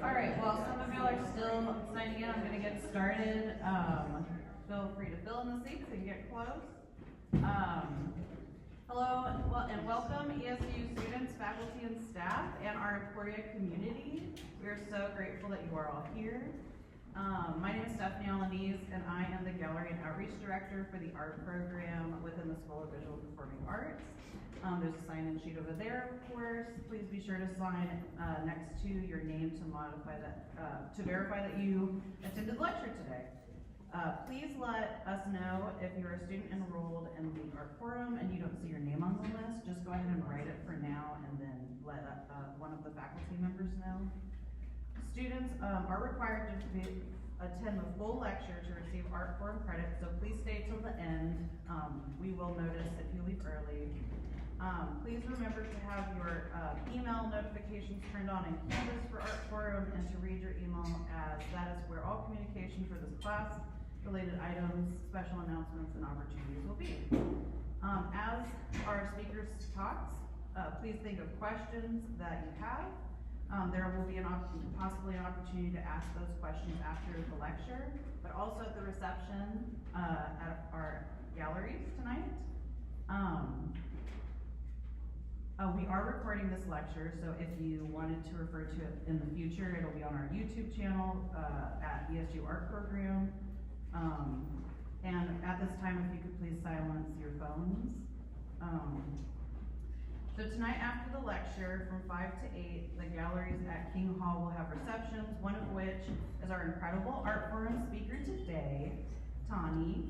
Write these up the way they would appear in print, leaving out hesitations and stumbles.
All right, well, some of y'all are still signing in. I'm going to get started. Feel free to fill in the seats and get close. Hello and welcome ESU students, faculty, and staff, and our Emporia community. We are so grateful that you are all here. My name is Stephanie Alanese, and I am the Gallery and Outreach Director for the Art Program within the School of Visual and Performing Arts. There's a sign-in sheet over there, of course. Please be sure to sign next to your name to modify that, to verify that you attended the lecture today. Please let us know if you're a student enrolled in the Art Forum and you don't see your name on the list. Just go ahead and write it for now and then let one of the faculty members know. Students are required to attend the full lecture to receive Art Forum credit, so please stay till the end. We will notice if you leave early. Please remember to have your email notifications turned on in Canvas for Art Forum and to read your email, as that is where all communication for this class, related items, special announcements, and opportunities will be. As our speakers talks, please think of questions that you have. There will be possibly an opportunity to ask those questions after the lecture, but also at the reception at our galleries tonight. We are recording this lecture, so if you wanted to refer to it in the future, it'll be on our YouTube channel at ESU Art Program. And at this time, if you could please silence your phones. So tonight after the lecture, from 5 to 8, the galleries at King Hall will have receptions, one of which is our incredible Art Forum speaker today, Tanya,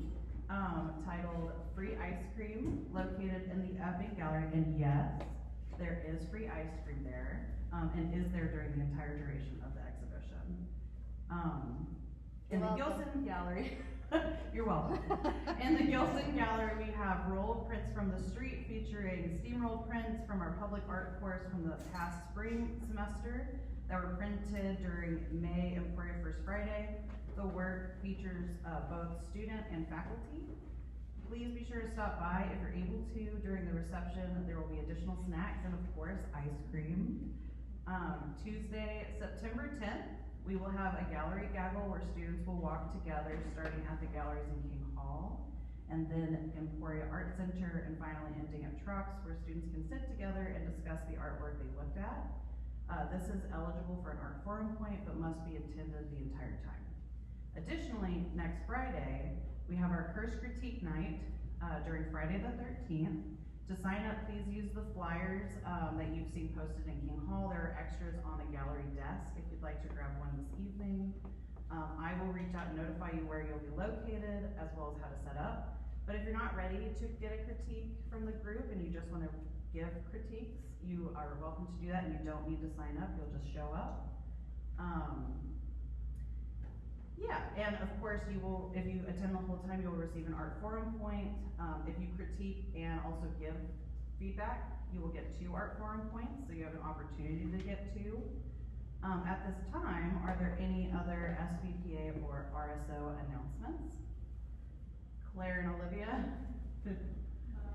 titled Free Ice Cream, located in the Epping Gallery. And yes, there is free ice cream there, and is there during the entire duration of the exhibition. In the Gilson Gallery, you're welcome. In the Gilson Gallery, we have rolled prints from the street featuring steamrolled prints from our public art course from the past spring semester that were printed during May Emporia First Friday. The work features both student and faculty. Please be sure to stop by if you're able to during the reception. There will be additional snacks and, of course, ice cream. Tuesday, September 10th, we will have a gallery gaggle where students will walk together starting at the galleries in King Hall, and then Emporia Art Center, and finally ending at Trucks, where students can sit together and discuss the artwork they looked at. This is eligible for an Art Forum point, but must be attended the entire time. Additionally, next Friday, we have our Curse Critique Night during Friday the 13th. To sign up, please use the flyers that you've seen posted in King Hall. There are extras on the gallery desk if you'd like to grab one this evening. I will reach out and notify you where you'll be located, as well as how to set up. But if you're not ready to get a critique from the group and you just want to give critiques, you are welcome to do that, and you don't need to sign up. You'll just show up. Yeah, and of course you will, if you attend the whole time, you'll receive an Art Forum point. If you critique and also give feedback, you will get 2 Art Forum points, so you have an opportunity to get 2. At this time, are there any other SBPA or RSO announcements? Claire and Olivia?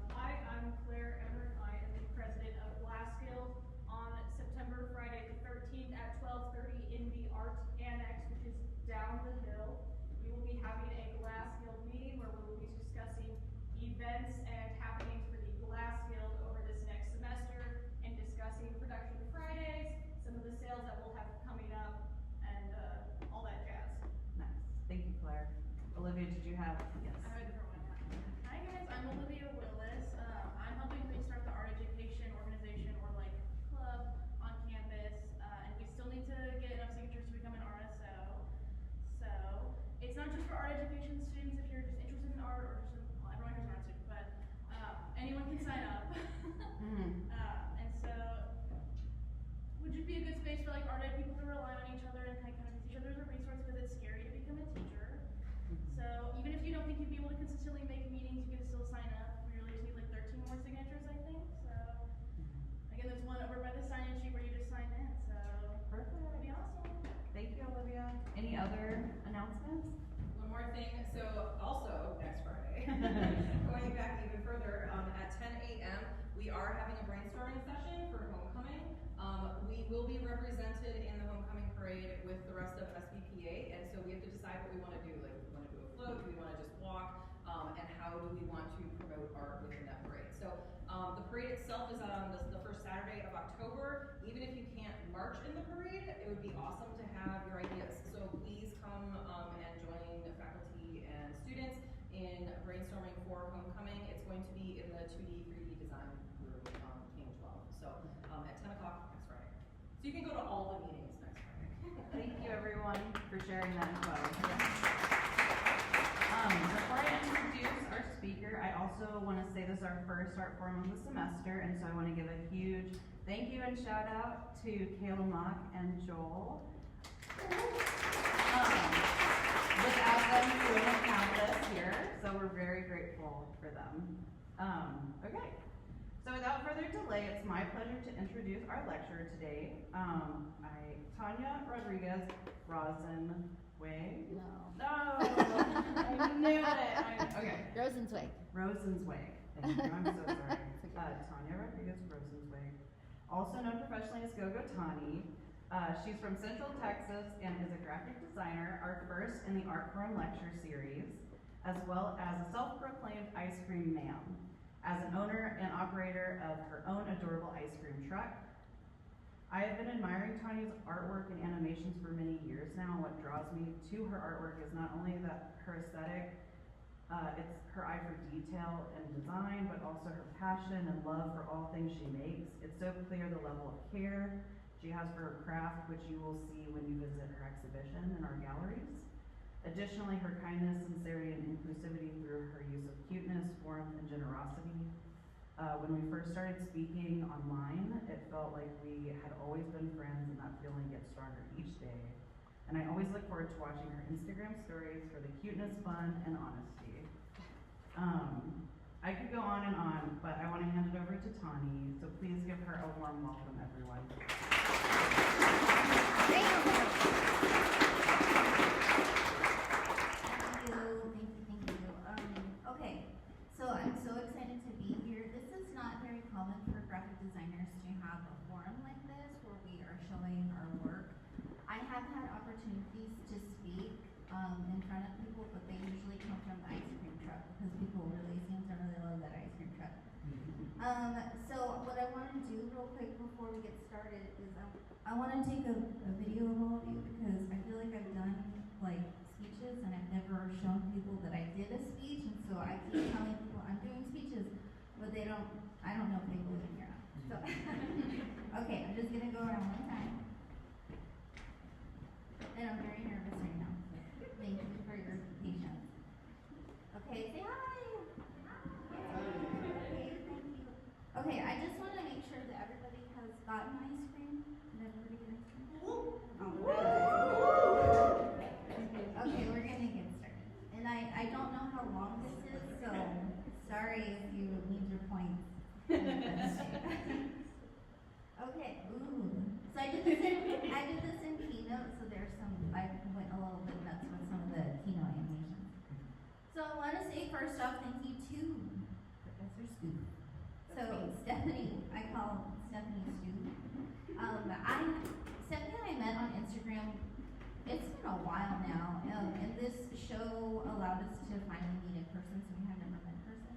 Hi, I'm Claire Emmerich. I am the president of Glass Guild. On September Friday the 13th at 12:30 in the Art Annex, which is down the hill, we will be having a Glass Guild meeting where we will be discussing events and happenings for the Glass Guild over this next semester, and discussing Production Fridays, some of the sales that we'll have coming up, and all that jazz. Nice. Thank you, Claire. Olivia, did you have? Yes. I have a different one. Hi guys, I'm Olivia Willis. I'm helping restart the art education organization, or like club, on campus, and we still need to get enough signatures to become an RSO. So it's not just for art education students. If you're just interested in art, or just well, everyone here's an art student, but anyone can sign up. And so would just be a good space for like art ed people to rely on each other and kind of use each other as a resource, because it's scary to become a teacher. So even if you don't think you'd be able to consistently make meetings, you can still sign up. We really just need like 13 more signatures, I think. So again, there's one over by the sign-in sheet where you just sign in. So Perfect. that'd be awesome. Thank you, Olivia. Any other announcements? One more thing, so also next Friday, going back even further, at 10 a.m. we are having a brainstorming session for homecoming. We will be represented in the homecoming parade parade with the rest of SBPA, and so we have to decide what we want to do. Like, do we want to do a float? Do we want to just walk? And how do we want to promote art within that parade? So the parade itself is on the first Saturday of October. Even if you can't march in the parade, it would be awesome to have your ideas. So please come and join faculty and students in brainstorming for homecoming. It's going to be in the 2D, 3D design room, King 12. So at 10 o'clock next Friday. So you can go to all the meetings next Friday. Thank you, everyone, for sharing that info. Before I introduce our speaker, I also want to say this is our first art forum of the semester, and so I want to give a huge thank you and shout out to Kayla Mock and Joel. Without them, we wouldn't have this here, so we're very grateful for them. Okay, so without further delay, it's my pleasure to introduce our lecturer today. Tanya Rodriguez Rosenzweig. No, I knew it. Okay. Rosenzweig. Rosenzweig. Thank you. I'm so sorry. Tanya Rodriguez Rosenzweig, also known professionally as Go-Go Tani. She's from Central Texas and is a graphic designer, our first in the Art Program lecture series, as well as a self-proclaimed ice cream ma'am, as an owner and operator of her own adorable ice cream truck. I have been admiring Tanya's artwork and animations for many years now. What draws me to her artwork is not only her aesthetic, it's her eye for detail and design, but also her passion and love for all things she makes. It's so clear the level of care she has for her craft, which you will see when you visit her exhibition in our galleries. Additionally, her kindness, sincerity, and inclusivity through her use of cuteness, warmth, and generosity. When we first started speaking online, it felt like we had always been friends, and that feeling gets stronger each day. And I always look forward to watching her Instagram stories for the cuteness, fun, and honesty. I could go on and on, but I want to hand it over to Tani, so please give her a warm welcome, everyone. Thank you. Okay, so I'm so excited to be here. This is not very common for graphic designers to have a forum like this where we are showing our work. I have had opportunities to speak in front of people, but they usually come from the ice cream truck because people really seem to really love that ice cream truck. So what I want to do real quick before we get started is I want to take a video of all of you because I feel like I've done like speeches and I've never shown people that I did a speech, and so I keep telling people I'm doing speeches, but I don't know if they believe me or not. So okay, I'm just gonna go around one time. And I'm very nervous right now. Thank you for your patience. Okay, say hi. Okay, thank you. Okay, I just want to make sure that everybody has gotten ice cream. Did everybody get ice cream? Oh, okay, we're gonna get started. And I don't know how long this is, so sorry if you need your points. Okay, ooh. So I did this in Keynote, so I went a little bit nuts with some of the Keynote animations. So I want to say first off, thank you to Professor Stu. So Stephanie, I call Stephanie Stu. Stephanie and I met on Instagram. It's been a while now, and this show allowed us to finally meet in person, so we had never met in person.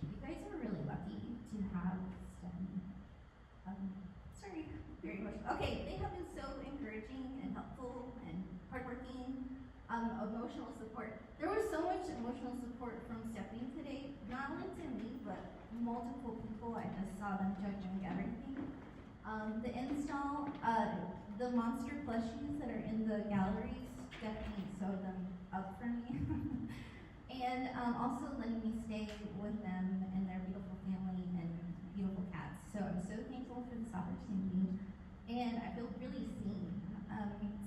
You guys are really lucky to have Stephanie. Sorry, very emotional. Okay, they have been so encouraging and helpful and hardworking. Emotional support. There was so much emotional support from Stephanie today, not only to me, but multiple people. I just saw them judging everything. The install, the monster plushies that are in the galleries, Stephanie sewed them up for me. And also letting me stay with them and their beautiful family and beautiful cats. So I'm so thankful for this opportunity, and I feel really seen.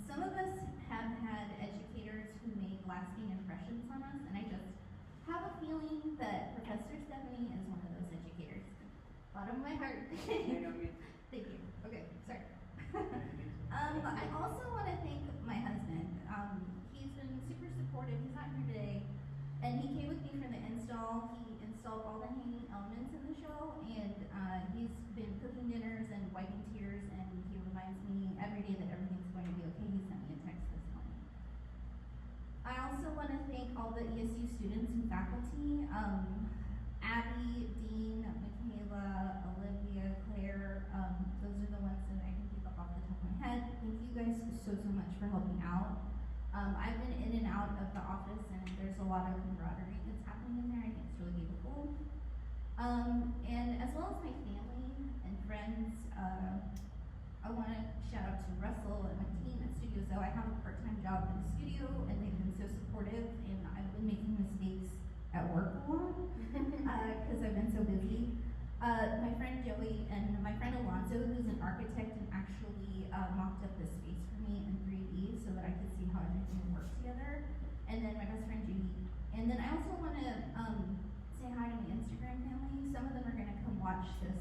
Some of us have had educators who make lasting impressions on us, and I just have a feeling that Professor Stephanie is one of those educators. Bottom of my heart. Thank you. Okay, sorry. I also want to thank my husband. He's been super supportive. He's not here today. And he came with me for the install. He installed all the hanging elements in the show, and he's been cooking dinners and wiping tears, and he reminds me every day that everything's going to be okay. He the ESU students and faculty. Abby, Dean, Michaela, Olivia, Claire, those are the ones that I can think of off the top of my head. Thank you guys so much for helping out. I've been in and out of the office, and there's a lot of camaraderie that's happening in there. I think it's really beautiful. And as well as my family and friends, I want to shout out to Russell and my team at Studio Zo. I have a part-time job in the studio, and they've been so supportive, and I've been making mistakes at work a lot, because I've been so busy. My friend Joey and my friend Alonzo, who's an architect and actually mocked up this space for me in 3D so that I could see how everything would work together. And then my best friend Judy. And then I also want to say hi to my Instagram family. Some of them are going to come watch this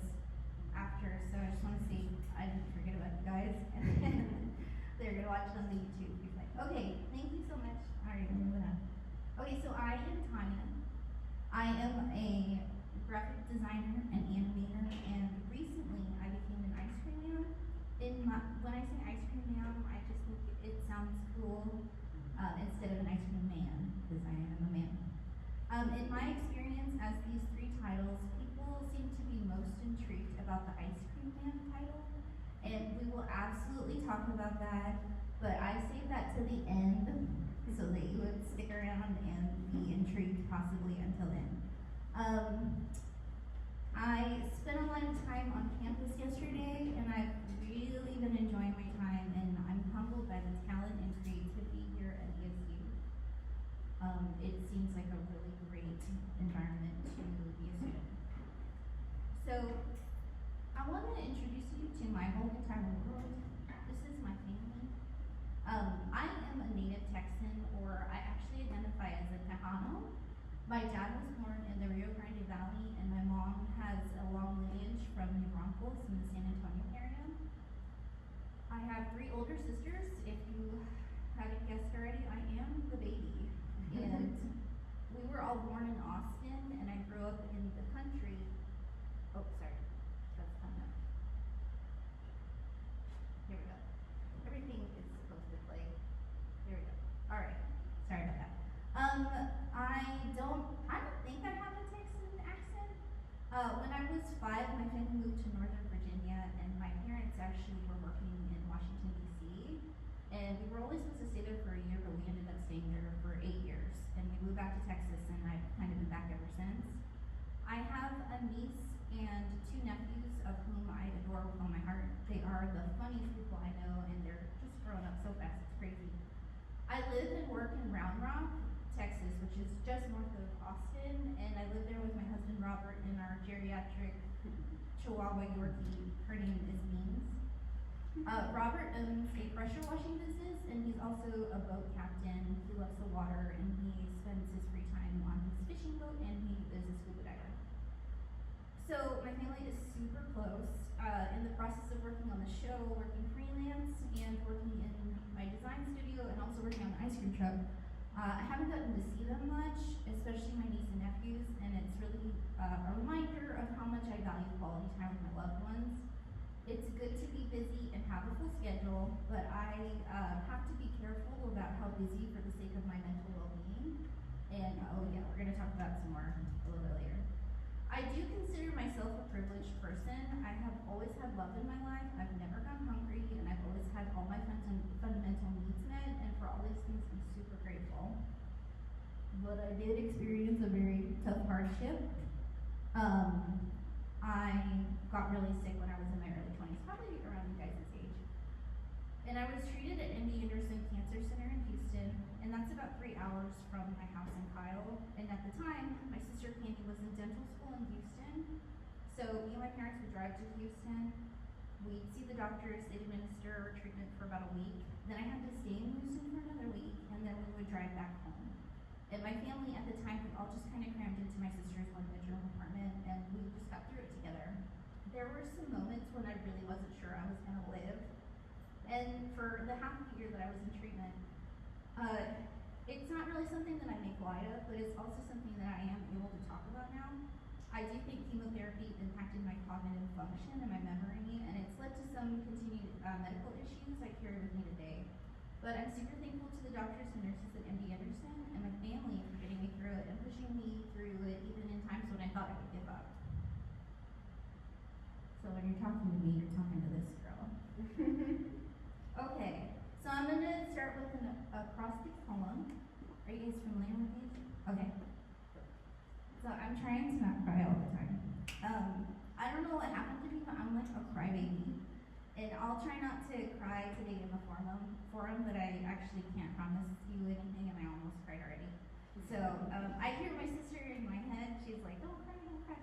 after, so I just want to say I didn't forget about you guys. And they're going to watch it on the YouTube replay. Okay, thank you so much. All right, moving on. Okay, so I am Tanya. I am a graphic designer and animator, and recently I became an ice cream man. When I say ice cream man, I just think it sounds cool instead of an ice cream man, because I am a man. In my experience as these three titles, people seem to be most intrigued about the ice cream man title, and we will absolutely talk about that, but I saved that to the end so that you would stick around and be intrigued possibly until then. I spent a lot of time on campus yesterday, and I've really been enjoying my time, and I'm humbled by the talent and creativity here at ESU. It seems like a really great environment to be a student. So, I want to introduce you to my whole entire world. This is my family. I am a native Texan, or I actually identify as a Tejano. My dad was born in the Rio Grande Valley, and my mom has a long lineage from New Braunfels in the San Antonio area. I have 3 older sisters. If you haven't guessed already, I am the baby. And we were all born in Austin, and I grew up in the country. Oh, sorry, that's coming up. Here we go. Everything is supposed to play. Here we go. All right, sorry about that. I don't think I have a Texan accent. When I was 5, my family moved to Northern Virginia, and my parents actually were working in Washington, D.C. And we were only supposed to stay there for a year, but we ended up staying there for 8 years. And we moved back to Texas, and I've kind of been back ever since. I have a niece and 2 nephews, of whom I adore with all my heart. They are the funniest people I know, and they're just growing up so fast, it's crazy. I live and work in Round Rock, Texas, which is just north of Austin, and I live there with my husband Robert and our geriatric Chihuahua Yorkie. Her name is Beans. Robert owns a pressure washing business, and he's also a boat captain. He loves the water, and he spends his free time on his fishing boat, and he is a scuba diver. So my family is super close. In the process of working on the show, working freelance, and working in my design studio, and also working on the ice cream truck. I haven't gotten to see them much, especially my niece and nephews, and it's really a reminder of how much I value quality time with my loved ones. It's good to be busy and have a full schedule, but I have to be careful about how busy for the sake of my mental well-being. And oh yeah, we're gonna talk about some more a little bit later. I do consider myself a privileged person. I have always had love in my life. I've never gone hungry, and I've always had all my fundamental needs met, and for all these things, I'm super grateful. But I did experience a very tough hardship. I got really sick when I was in my early 20s, probably around you guys' age. And I was treated at MD Anderson Cancer Center in Houston, and that's about 3 hours from my house in Kyle. And at the time, my sister Candy was in dental school in Houston. So me and my parents would drive to Houston. We'd see the doctors, they'd administer treatment for about a week. Then I had to stay in Houston for another week, and then we would drive back home. And my family at the time had all just kind of crammed into my sister's 1-bedroom apartment, and we just got through it together. There were some moments when I really wasn't sure I was gonna live. And for the half of the year that I was in treatment, it's not really something that I make light of, but it's also something that I am able to talk about now. I do think chemotherapy impacted my cognitive function and my memory, and it's led to some continued medical issues I carry with me today. But I'm super thankful to the doctors and nurses at MD Anderson and my family for getting me through it and pushing me through it even in times when I thought I would give up. So when you're talking to me, you're talking to this girl. Okay, so I'm gonna start with an acrostic poem. Are you guys familiar with these? Okay. So I'm trying to not cry all the time. I don't know what happened to me, but I'm like a crybaby. And I'll try not to cry today in the forum, but I actually can't promise you anything, and I almost cried already. So I hear my sister in my head, she's like, don't cry, don't cry.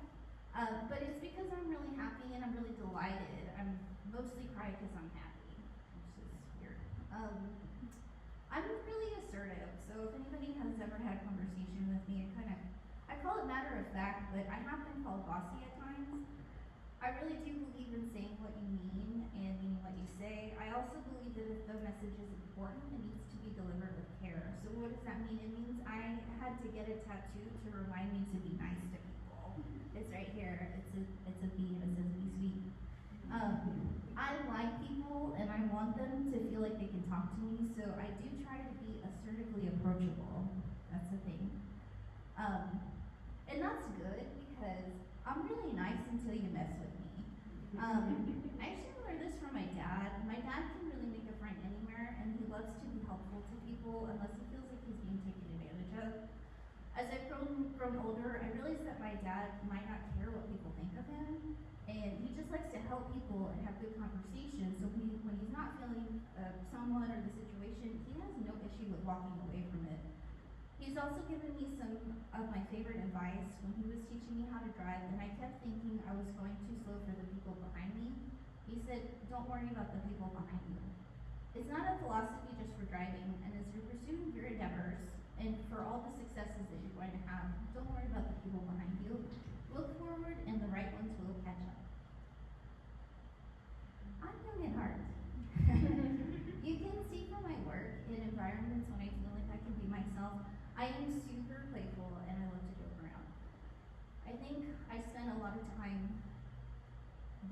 But it's because I'm really happy and I'm really delighted. I'm mostly cry because I'm happy, which is weird. I'm really assertive, so if anybody has ever had a conversation with me, I call it matter of fact, but I have been called bossy at times. I really do believe in saying what you mean and meaning what you say. I also believe that if the message is important, it needs to be delivered with care. So what does that mean? It means I had to get a tattoo to remind me to be nice to people. It's right here. It's a bee and it says be sweet. I like people and I want them to feel like they can talk to me, so I do try to be assertively approachable. That's the thing. And that's good because I'm really nice until you mess with me. I actually learned this from my dad. My dad can really make a friend anywhere, and he loves to be helpful to people unless he feels like he's being taken advantage of. As I've grown older, I realized that my dad might not care what people think of him, and he just likes to help people and have good conversations. So when he's not feeling someone or the situation, he has no issue with walking away from it. He's also given me some of my favorite advice when he was teaching me how to drive, and I kept thinking I was going too slow for the people behind me. He said, don't worry about the people behind you. It's not a philosophy just for driving, and as you're pursuing your endeavors, and for all the successes that you're going to have, don't worry about the people behind you. Look forward, and the right ones will catch up. I'm young at heart. You can see from my work in environments when I feel like I can be myself, I am super playful and I love to joke around. I think I spent a lot of time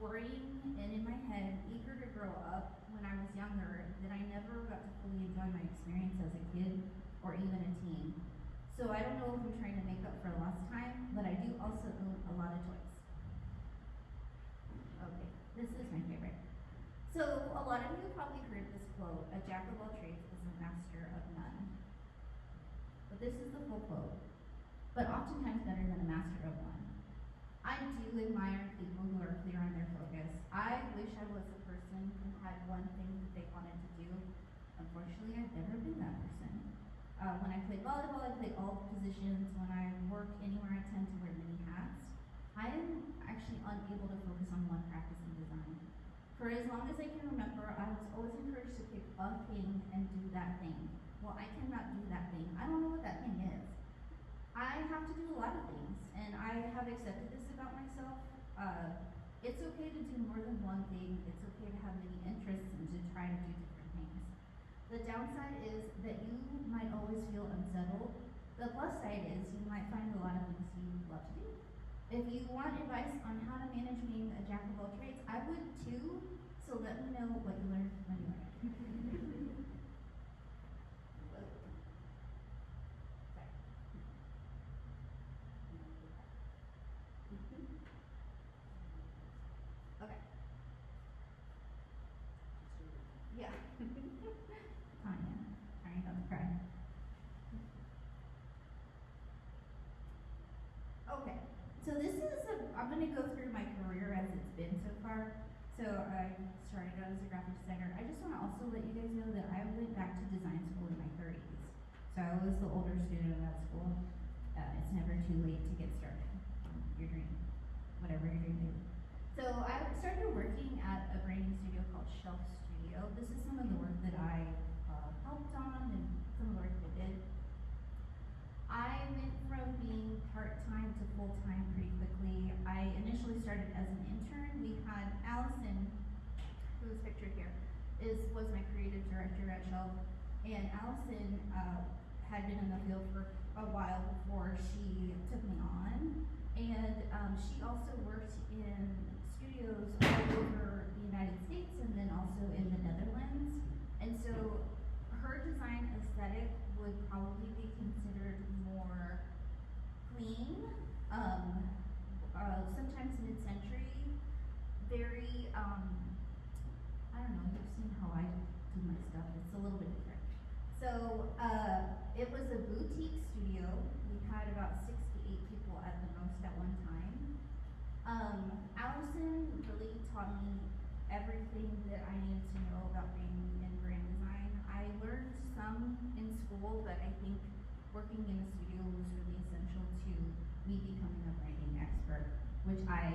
worrying and in my head, eager to grow up when I was younger, that I never got to fully enjoy my experience as a kid or even a teen. So I don't know if I'm trying to make up for lost time, but I do also own a lot of toys. Okay, this is my favorite. So a lot of you probably heard this quote, a jack of all trades is a master of none. But this is the full quote, but oftentimes better than a master of one. I do admire people who are clear on their focus. I wish I was a person who had one thing that they wanted to do. Unfortunately, I've never been that person. When I played volleyball, I played all positions. When I work anywhere, I tend to wear many hats. I am actually unable to focus on one practice in design. For as long as I can remember, I was always encouraged to pick a thing and do that thing. Well, I cannot do that thing. I don't know what that thing is. I have to do a lot of things, and I have accepted this about myself. It's okay to do more than one thing. It's okay to have many interests and to try to do different things. The downside is that you might always feel unsettled. The plus side is you might find a lot of things you love to do. If you want advice on how to manage being a jack of all trades, I would too, so let me know what you learned when you learned. Okay. Yeah. Tanya, trying not to cry. Okay, so this is I'm going to go through my career as it's been so far. So I started out as a graphic designer. I just want to also let you guys know that I went back to design school in my 30s. So I was the older student of that school. It's never too late to get started on your dream, whatever your dream is. So I started working at a branding studio called Shelf Studio. This is some of the work that I helped on and some of the work that I did. I went from being part-time to full-time pretty quickly. I initially started as an intern. We had Allison, who is pictured here, was my creative director at Shelf, and Allison had been in the field for a while before she took me on, and she also worked in studios all over the United States and then also in the Netherlands, and so her very, I don't know, you've seen how I do my stuff, it's a little bit different. So, it was a boutique studio. We had about 6 to 8 people at the most at one time. Allison really taught me everything that I needed to know about branding and brand design. I learned some in school, but I think working in a studio was really essential to me becoming a branding expert, which I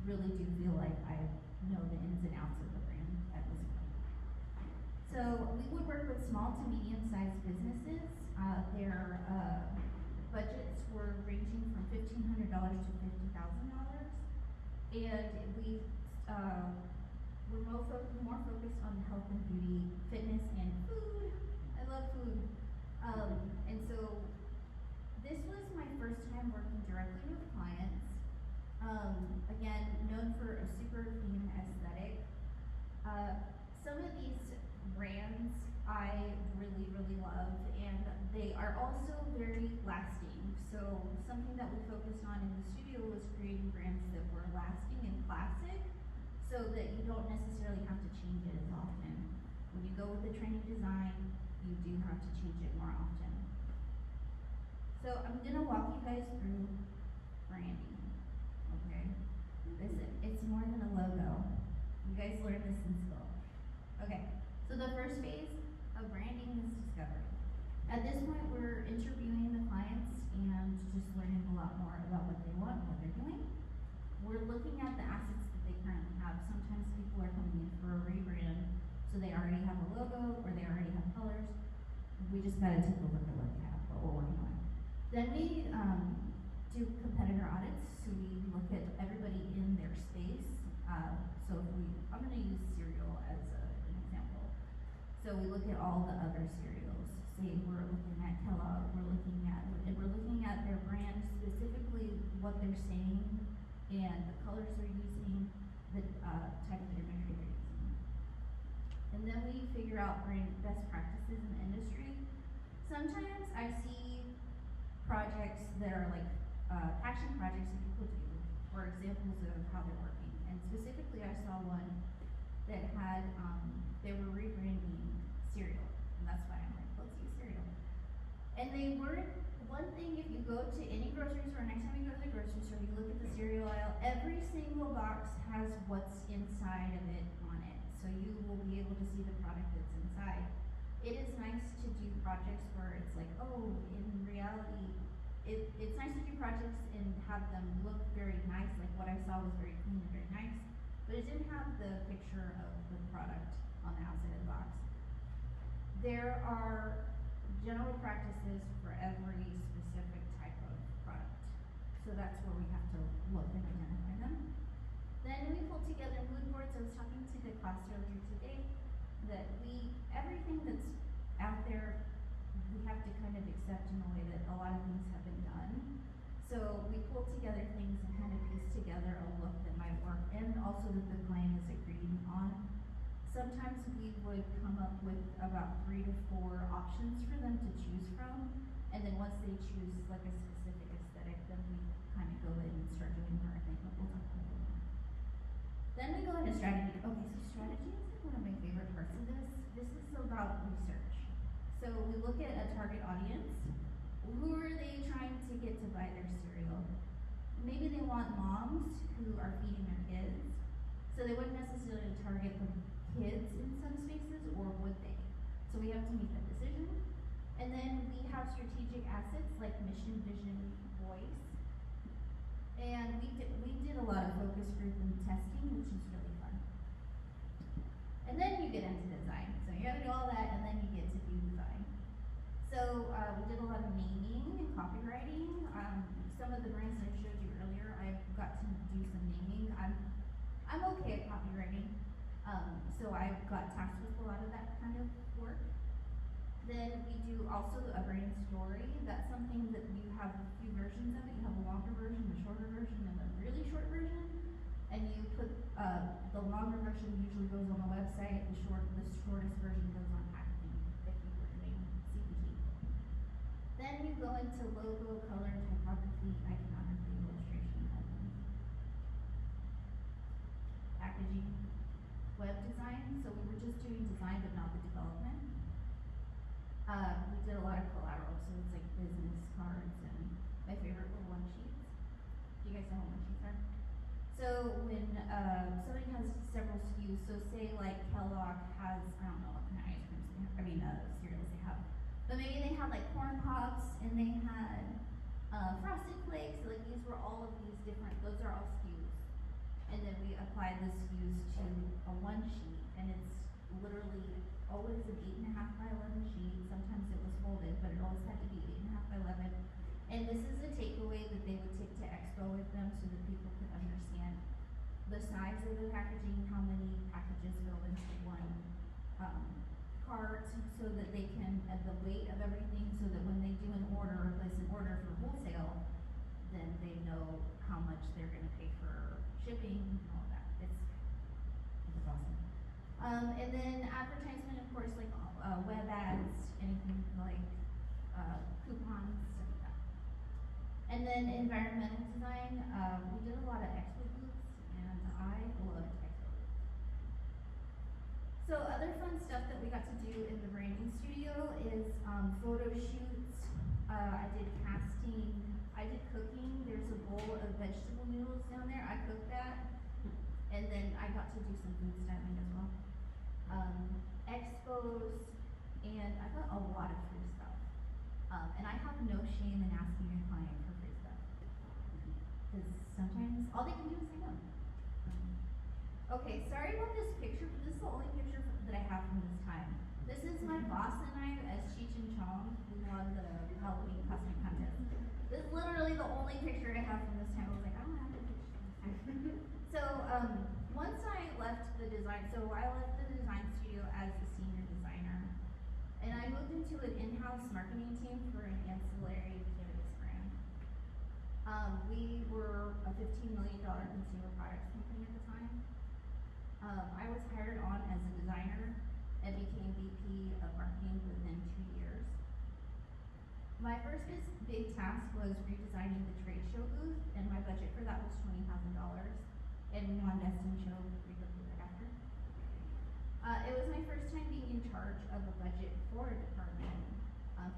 really do feel like I know the ins and outs of the brand at this point. So we would work with small to medium-sized businesses. Their budgets were ranging from $1,500 to $50,000, and we were more focused on health and beauty, fitness, and food. I love food. And so this was my first time working directly with clients. Again, known for a super clean aesthetic. Some of these brands I really, really love, and they are also very lasting. So something that we focused on in the studio was creating brands that were lasting and classic, so that you don't necessarily have to change it as often. When you go with a trending design, you do have to change it more often. So I'm gonna walk you guys through branding, okay? It's more than a logo. You guys learned this in school. Okay, so the first phase of branding is discovery. At this point, we're interviewing the clients and just learning a lot more about what they want, what they're doing. We're looking at the assets that they currently have. Sometimes people are coming in for a rebrand, so they already have a logo or they already have colors. We just gotta take a look at what they have, what we're working on. Then we do competitor audits, so we look at everybody in their space. I'm gonna use cereal as an example. So we look at all the other cereals. Say we're looking at Kellogg, we're looking at their brand, specifically what they're saying and the colors they're using, the type of imagery they're using. And then we figure out brand best practices in the industry. Sometimes I see projects that are like passion projects that people do, or examples of how they're working. And specifically, I saw one that had they were rebranding cereal, and that's why I'm like, let's use cereal. And they weren't. One thing, if you go to any grocery store, next time you go to the grocery store, you look at the cereal aisle. Every single box has what's inside of it on it, so you will be able to see the product that's inside. It is nice to do projects where it's like, oh, in reality, it's nice to do projects and have them look very nice, like what I saw was very clean and very nice, but it didn't have the picture of the product on the outside of the box. There are general practices for every specific type of product, so that's where we have to look and identify them. Then we pull together mood boards. I was talking to the class earlier today that everything that's out there, we have to kind of accept in a way that a lot of things have been done. So we pull together things and kind of piece together a look that might work, and also that the client is agreeing on. Sometimes we would come up with about 3 to 4 options for them to choose from, and then once they choose like a specific aesthetic, then we kind of go in and start doing our thing, but we'll talk about it more. Then we go into strategy. Okay, so strategy is like one of my favorite parts of this. This is about research. So we look at a target audience. Who are they trying to get to buy their cereal? Maybe they want moms who are feeding their kids, so they wouldn't necessarily target the kids in some spaces, or would they? So we have to make that decision. And then we have strategic assets like mission, vision, voice. And we did a lot of focus group and testing, which is really fun. And then you get into design. So you have to do all that, and then you get to do design. So we did a lot of naming and copywriting. Some of the brands that I showed you earlier, I got to do some naming. I'm okay at copywriting, so I got tasked with a lot of that kind of work. Then we do also a brand story. That's something that you have a few versions of it. You have a longer version, a shorter version, and a really short version. And you put the longer version usually goes on the website. The shortest version goes on packaging if you were doing CPG. Then you go into logo, color, typography, iconography, illustration, elements. packaging web design, so we were just doing design but not the development. We did a lot of collateral, so it's like business cards, and my favorite were one sheets. Do you guys know what one sheets are? So when somebody has several SKUs, so say like Kellogg has, I don't know what kind of ice creams they have, I mean cereals they have, but maybe they had like corn pops and they had frosted flakes. Like these were all of these different, those are all SKUs, and then we apply the SKUs to a one sheet, and it's literally always an 8.5 by 11 sheet. Sometimes it was folded, but it always had to be 8.5 by 11. And this is a takeaway that they would take to Expo with them so that people could understand the size of the packaging, how many packages go into one cart, so that they can, at the weight of everything, so that when they do an order or place an order for wholesale, then they know how much they're gonna pay for shipping and all that. It's awesome. And then advertisement, of course, like web ads, anything like coupons, stuff like that. And then environmental design, we did a lot of expo booths, and I loved expo booths. So other fun stuff that we got to do in the branding studio is photo shoots. I did casting, I did cooking. There's a bowl of vegetable noodles down there. I cooked that, and then I got to do some food styling as well. Expos, and I got a lot of free stuff. And I have no shame in asking a client for free stuff, because sometimes all they can do is say no. Okay, sorry about this picture, but this is the only picture that I have from this time. This is my boss and I as Cheech and Chong, who won the Halloween costume contest. This is literally the only picture I have from this time. I was like, I don't have a picture from this time. So, once I left the design, I left the design studio as the senior designer, and I moved into an in-house marketing team for an ancillary cannabis brand. We were a $15 million consumer products company at the time. I was hired on as a designer and became VP of marketing within 2 years. My first big task was redesigning the trade show booth, and my budget for that was $20,000. And we won Best in Show pretty quickly thereafter. It was my first time being in charge of a budget for a department.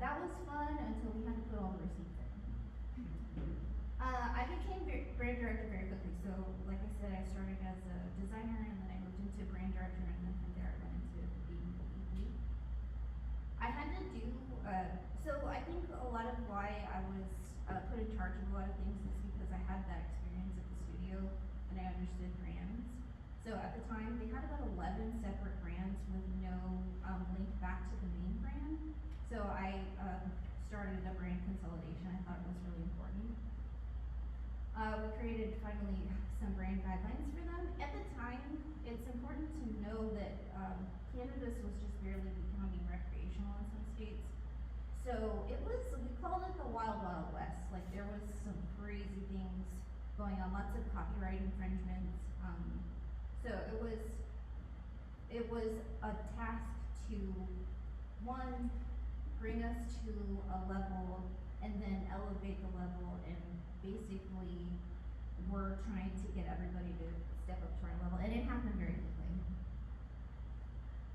That was fun until we had to put all the receipts in. I became brand director very quickly. So, like I said, I started as a designer, and then I moved into brand director, and then from there I went into being the VP. I had to do, so I think a lot of why I was put in charge of a lot of things is because I had that experience at the studio, and I understood brands. So at the time, they had about 11 separate brands with no link back to the main brand. So I started a brand consolidation. I thought it was really important. We created finally some brand guidelines for them. At the time, it's important to know that cannabis was just barely becoming recreational in some states. So it was, we called it the Wild Wild West. Like there was some crazy things going on, lots of copyright infringements. So it was a task to, one, bring us to a level and then elevate the level, and basically we're trying to get everybody to step up to our level, and it happened very quickly.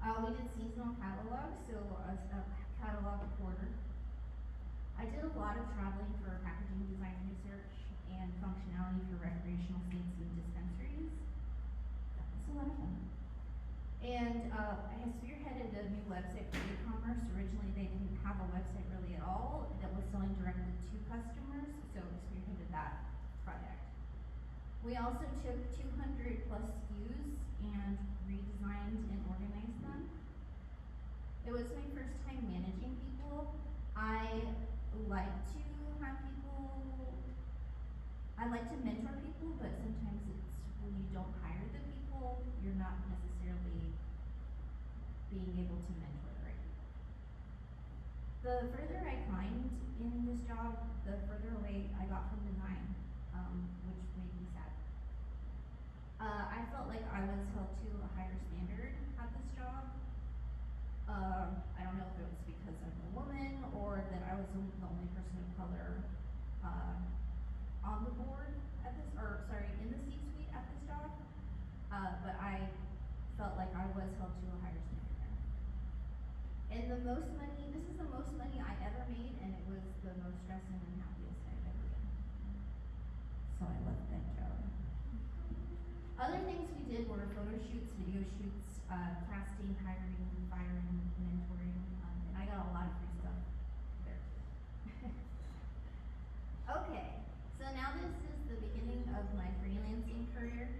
We did seasonal catalogs, so a catalog quarter. I did a lot of traveling for packaging design research and functionality for recreational states and dispensaries. That was a lot of fun. And I spearheaded a new website for e-commerce. Originally, they didn't have a website really at all that was selling directly to customers, so I spearheaded that project. We also took 200 plus SKUs and redesigned and organized them. It was my first time managing people. I like to have people, I like to mentor people, but sometimes it's when you don't hire the people, you're not necessarily being able to mentor the right people. The further I climbed in this job, the further away I got from design, which made me sad. I felt like I was held to a higher standard at this job. I don't know if it was because I'm a woman or that I was the only person of color on the board at this, or sorry, in the C-suite at this job. But most money, this is the most money I ever made, and it was the most stressing and happiest I've ever been. So I love that job. Other things we did were photo shoots, video shoots, casting, hiring, firing, mentoring, and I got a lot of free stuff there. Okay, so now this is the beginning of my freelancing career.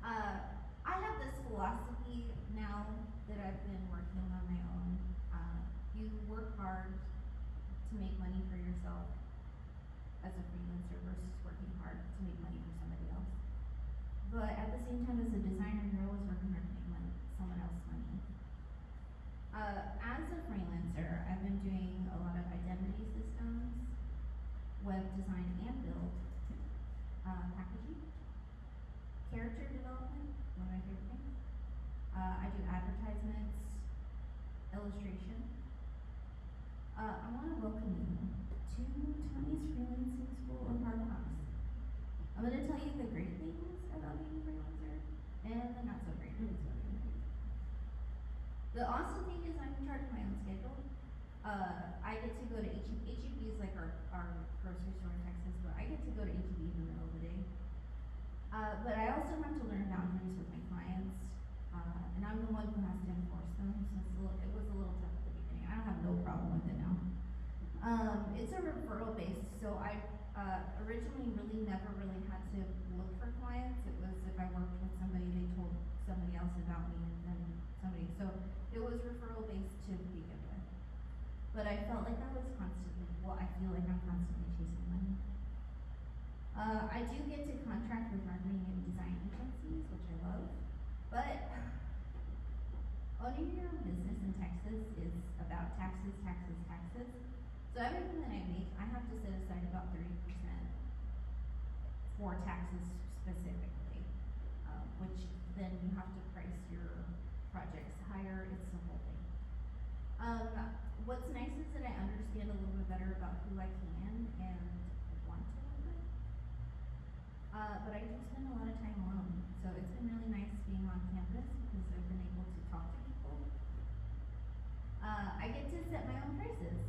I have this philosophy now that I've been working on my own. You work hard to make money for yourself as a freelancer versus working hard to make money for somebody else. But at the same time, as a designer, you're always working hard to make money, someone else's money. As a freelancer, I've been doing a lot of identity systems, web design and build, packaging, character development, one of my favorite things. I do advertisements, illustration. I want to welcome you to Tony's Freelancing School of Hard Knocks. I'm going to tell you the great things about being a freelancer and the not so great things about being a freelancer. The awesome thing is I'm in charge of my own schedule. I get to go to HEB is like our grocery store in Texas, but I get to go to HEB in the middle of the day. But I also have to learn boundaries with my clients, and I'm the one who has to enforce them, so it was a little tough at the beginning. I don't have no problem with it now. It's a referral based, so I originally never really had to look for clients. It was if I worked with somebody, they told somebody else about me, and then somebody, so it was referral based to begin with. But I felt like I was constantly, I feel like I'm constantly chasing money. I do get to contract with marketing and design agencies, which I love, but owning your own business in Texas is about taxes, taxes, taxes. So everything that I make, I have to set aside about 30% for taxes specifically, which then you have to price your projects higher. It's the whole thing. What's nice is that I understand a little bit better about who I can and want to work with. But I do spend a lot of time alone, so it's been really nice being on campus because I've been able to talk to people. I get to set my own prices,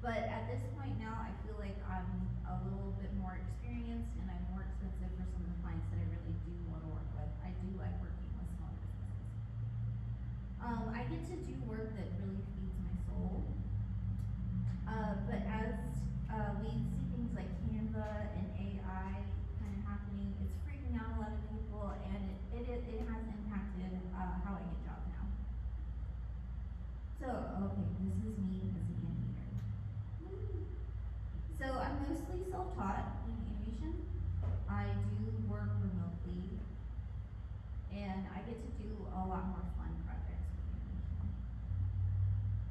but at this point now, I feel like I'm a little bit more experienced and I'm more expensive for some of the clients that I really do want to work with. I do like working with small businesses. I get to do work that really feeds my soul. But as we see things like Canva and AI kind of happening, it's freaking out a lot of people, and it has impacted how I get jobs now. So, okay, this is me as an animator. So I'm mostly self-taught in animation. I do work remotely, and I get to do a lot more fun projects with animation.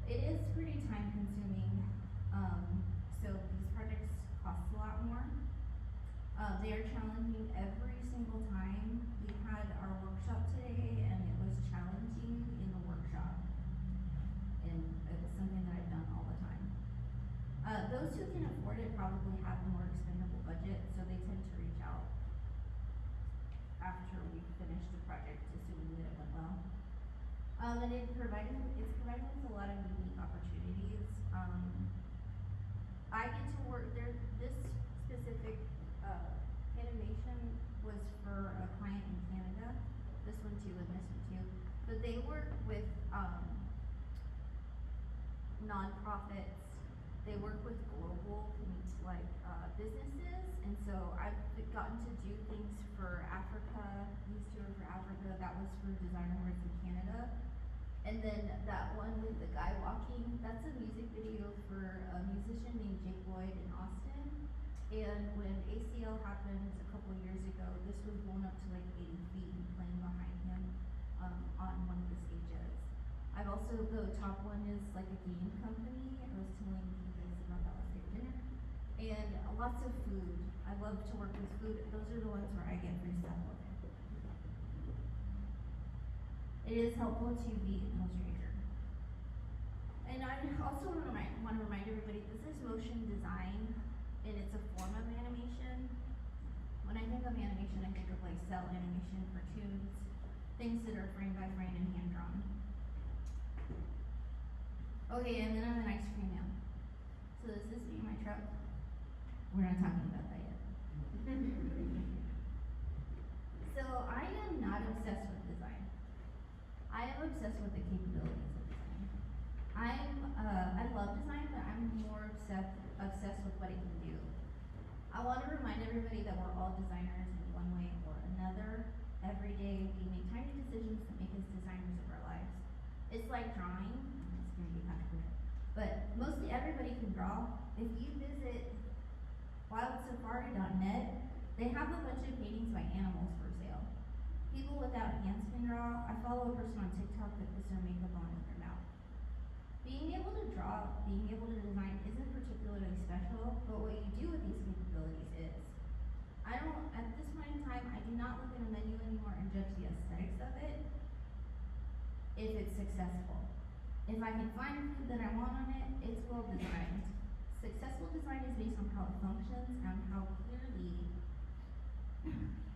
It is pretty time consuming, so these projects cost a lot more. They are challenging every single time. We had our workshop today, and it was challenging in the workshop, and it was something that I've done all the time. Those who can afford it probably have a more expendable budget, so they tend to reach out after we finish the project, assuming that it went well. And it's providing us a lot of unique opportunities. I get to work there. This specific animation was for a client in Canada. This one too, and this one too. But they work with nonprofits. They work with global businesses, and so I've gotten to do things for Africa. These two are for Africa. That was for Designer Awards in Canada. And then that one with the guy walking, that's a music video for a musician named Jake Lloyd in Austin. And when ACL happened a couple years ago, this was blown up to like 80 feet and playing behind him on one of the stages. I've also, the top one is like a game company. I was telling you guys about that last night at dinner. And lots of food. I love to work with food. Those are the ones where I get free stuff all day. It is helpful to be an illustrator. And I also want to remind everybody, this is motion design, and it's a form of animation. When I think of animation, I think of like cell animation, cartoons, things that are frame by frame and hand drawn. Okay, and then I'm an ice cream man. So this is me in my truck. We're not talking about that yet. So I am not obsessed with design. I am obsessed with the capabilities of design. I love design, but I'm more obsessed with what it can do. I want to remind everybody that we're all designers in one way or another. Every day we make tiny decisions that make us designers of our lives. It's like drawing. It's going to be kind of weird, but mostly everybody can draw. If you visit wildsafari.net, they have a bunch of paintings by animals for sale. People without hands can draw. I follow a person on TikTok that puts their makeup on with their mouth. Being able to draw, being able to design isn't particularly special, but what you do with these capabilities is. At this point in time, I do not look at a menu anymore and judge the aesthetics of it if it's successful. If I can find food that I want on it, it's well designed. Successful design is based on how it functions and how clearly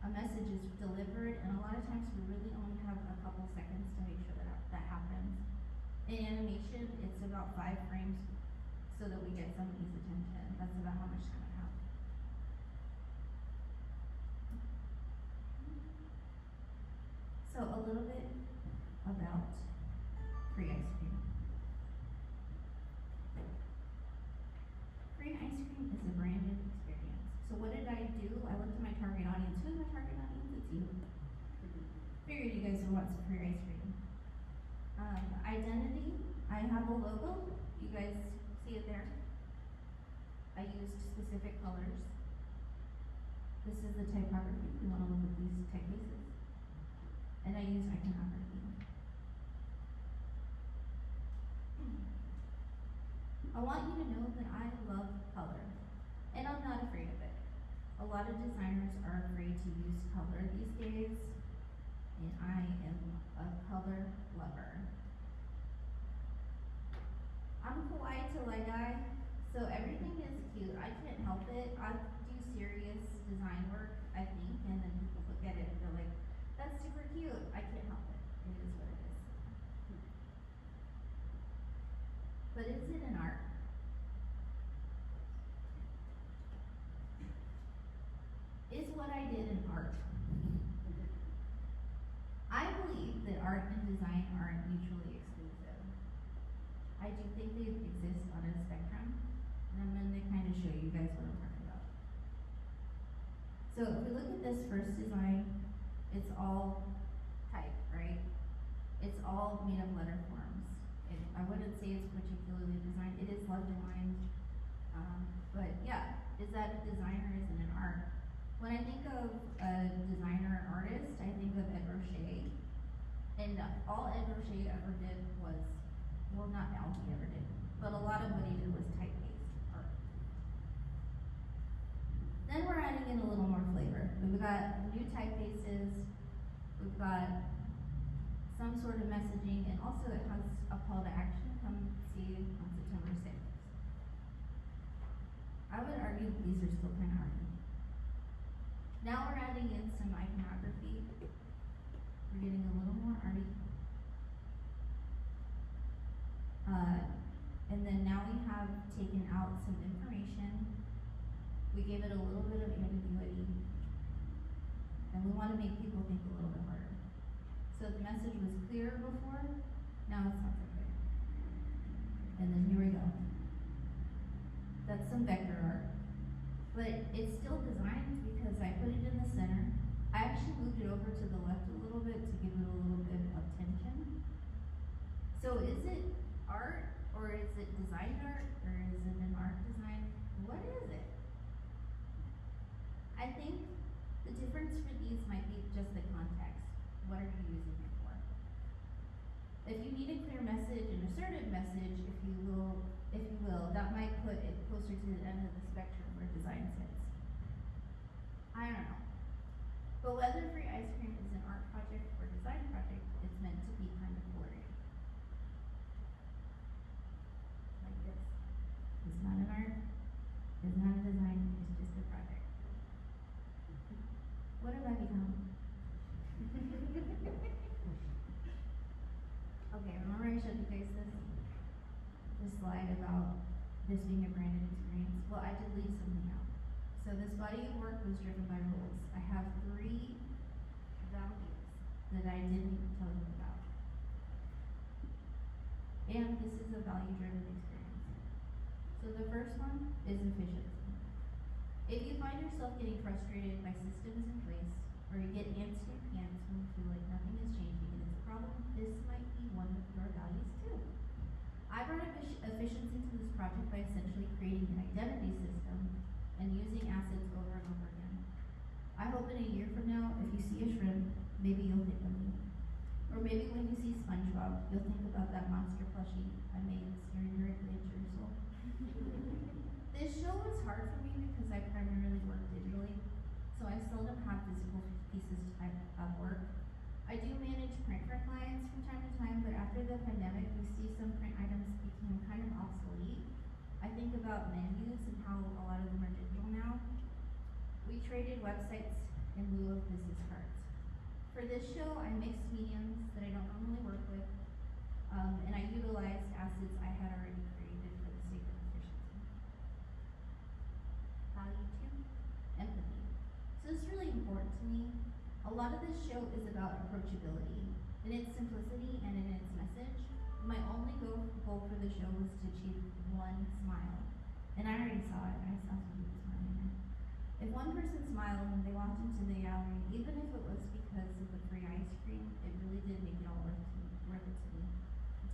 a message is delivered, and a lot of times we really only have a couple seconds to make sure that happens. In animation, it's about 5 frames so that we get somebody's attention. That's about how much time I have. So a little bit about free ice cream. Free ice cream is a branded experience. So what did I do? I looked at my target audience. Who's my target audience? It's you. Figured you guys would want some free ice cream. Identity, I have a logo. You guys see it there? I used specific colors. This is the typography. You want to look at these typefaces. And I use iconography. I want you to know that I love color, and I'm not afraid of it. A lot of designers are afraid to use color these days, and I am a color lover. I'm kawaii till I die, so everything is cute. I can't help it. I do serious design work, I think, and then people look at it and they're like, that's super cute. I can't help it. It is what it is. But is it an art? Is what I did an art? I believe that art and design aren't mutually exclusive. I do think they exist on a spectrum, and I'm going to kind of show you guys what I'm talking about. So if we look at this first design, it's all type, right? It's all made of letter forms. I wouldn't say it's particularly designed. It is love-designed, but yeah, is that a designer? Is it an art? When I think of a designer and artist, I think of Ed Rocher, and all Ed Rocher ever did was, well, not all he ever did, but a lot of what he did was type-based art. Then we're adding in a little more flavor. We've got new typefaces, we've got some sort of messaging, and also it has a call to action. Come see on September 6th. I would argue that these are still kind of arty. Now we're adding in some iconography. We're getting a little more arty. And then now we have taken out some information. We gave it a little bit of ambiguity. And we want to make people think a little bit harder. So the message was clear before, now it's not so clear. And then here we go. That's some vector art. But it's still designed because I put it in the center. I actually moved it over to the left a little bit to give it a little bit of tension. So is it art, or is it design art, or is it an art design? What is it? I think the difference for these might be just the context. What are you using it for? If you need a clear message, an assertive message, if you will, that might put it closer to the end of the spectrum where design sits. I don't know. But whether free ice cream is an art project or design project, it's meant to be kind of blurry. Like this. It's not an art, it's not a design, it's just a project. What have I become? Okay, remember I showed you guys this? was driven by rules. I have 3 values that I didn't tell you about. And this is a value-driven experience. So the first one is efficiency. If you find yourself getting frustrated by systems in place, or you get ants in your pants when you feel like nothing is changing and it's a problem, this might be one of your values too. I brought efficiency to this project by essentially creating an identity system and using assets over and over again. I hope in a year from now, if you see a shrimp, maybe you'll think of me. Or maybe when you see SpongeBob, you'll think about that monster plushie I made staring directly at your soul. This show was hard for me because I primarily work digitally, so I seldom have physical pieces of work. I do manage print for clients from time to time, but after the pandemic, we see some print items became kind of obsolete. I think about menus and how a lot of them are digital now. We traded websites in lieu of business cards. For this show, I mixed mediums that I don't normally work with, and I utilized assets I had already created for the sake of efficiency. Value 2, empathy. So this is really important to me. A lot of this show is about approachability, in its simplicity and in its message. My only goal for the show was to achieve 1 smile, and I already saw it. I saw some people smiling there. If one person smiled when they walked into the gallery, even if it was because of the free ice cream, it really did make it all worth it to me.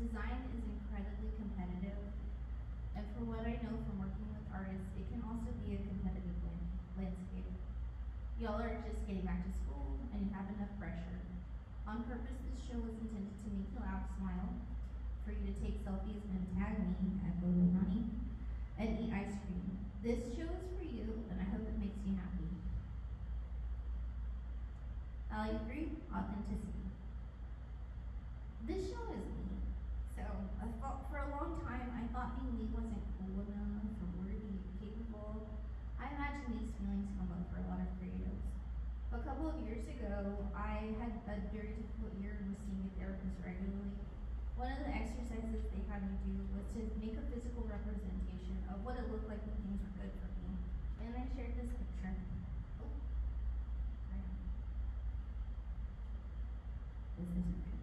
Design is incredibly competitive, and for what I know from working with artists, it can also be a competitive landscape. Y'all are just getting back to school, and you have enough pressure. On purpose, this show was intended to make you laugh, smile, for you to take selfies and tag me at Bodo Honey, and eat ice cream. This show is for you, and I hope it makes you happy. Value 3, authenticity. This show is me. So, for a long time, I thought being me wasn't cool enough or worthy or capable. I imagine these feelings come up for a lot of creatives. A couple of years ago, I had a very difficult year and was seeing a therapist regularly. One of the exercises they had me do was to make a physical representation of what it looked like when things were good for me. And I shared this picture. Oh, right on. This isn't good.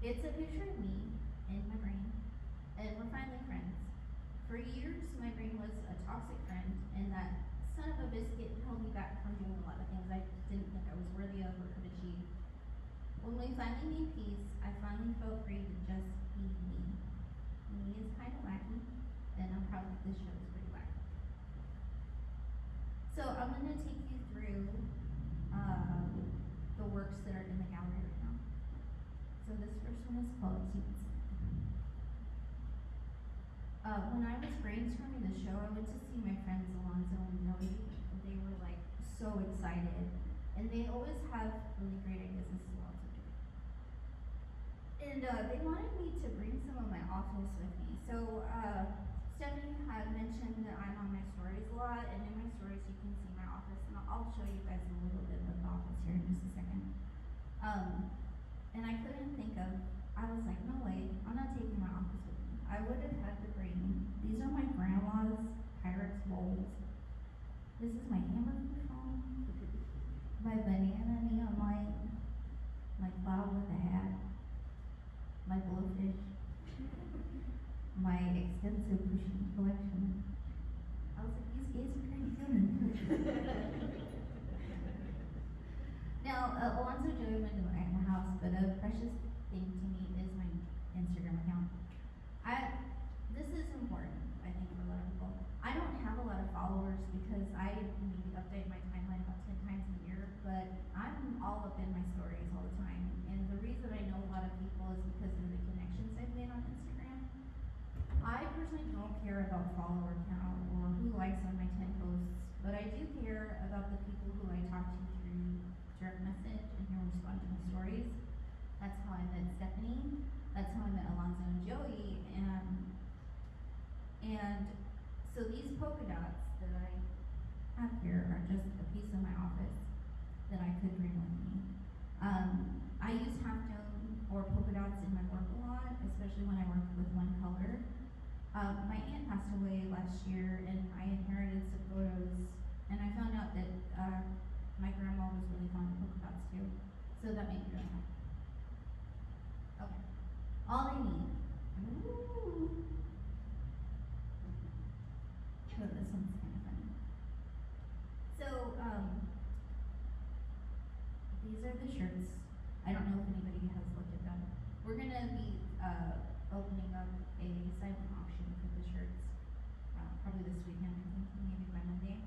It's a picture of me and my brain, and we're finally friends. For years, my brain was a toxic friend, and that son of a biscuit held me back from doing a lot of things I didn't think I was worthy of or could achieve. When we finally made peace, I finally felt free to just be me. Me is kind of wacky, and I'm proud that this show is pretty wacky. So I'm going to take you through the works that are in the gallery right now. So this first one is called Cupid's. When I was brainstorming the show, I went to see my friends Alonzo and Joey. They were like so excited, and they always have really great ideas. This is Alonzo and Joey. And they wanted me to bring some of my office with me. So Stephanie had mentioned that I'm on my stories a lot, and in my stories you can see my office, and I'll show you guys a little bit of the office here in just a second. And I couldn't think of, I was like, no way, I'm not taking my office with me. I would have had to bring, these are my grandma's Pyrex bowls. This is my hamburger phone, my banana neon light, my cloud with a hat, my blowfish, my extensive Pusheen collection. I was like, these gays are pretty good. Now, Alonzo Joey went to my house, but a precious thing to me is my Instagram account. This is important, I think, for a lot of people. I don't have a lot of followers because I maybe update my timeline about 10 times a year, but I'm all up in my stories all the time. And the reason I know a lot of people is because of the connections I've made on Instagram. I personally don't care about follower count or who likes on my 10 posts, but I do care about the people who I talk to through direct message and who respond to my stories. That's how I met Stephanie. That's how I met Alonzo and Joey. And so these polka dots that I have here are just a piece of my office that I could bring with me. I use halftone or polka dots in my work a lot, especially when I work with one color. My aunt passed away last year, and I inherited some photos, and I found out that my grandma was really fond of polka dots too, so that made me really happy. Okay, all they need. Ooh. Oh, this one's kind of funny. So, these are the shirts. I don't know if anybody has looked at them. We're gonna be opening up a silent auction for the shirts, probably this weekend, I think, maybe by Monday.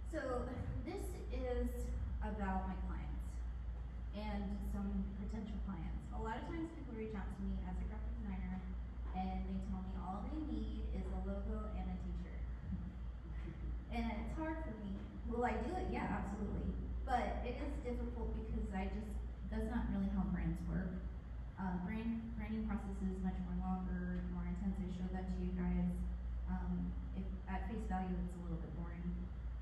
So this is about my clients and some potential clients. A lot of times people reach out to me as a graphic designer and they tell me all they need is a logo and a t-shirt. And it's hard for me. Will I do it? Yeah, absolutely. But it is difficult because that's not really how brands work. Branding process is much more longer, more intense. I showed that to you guys. If at face value, it's a little bit boring.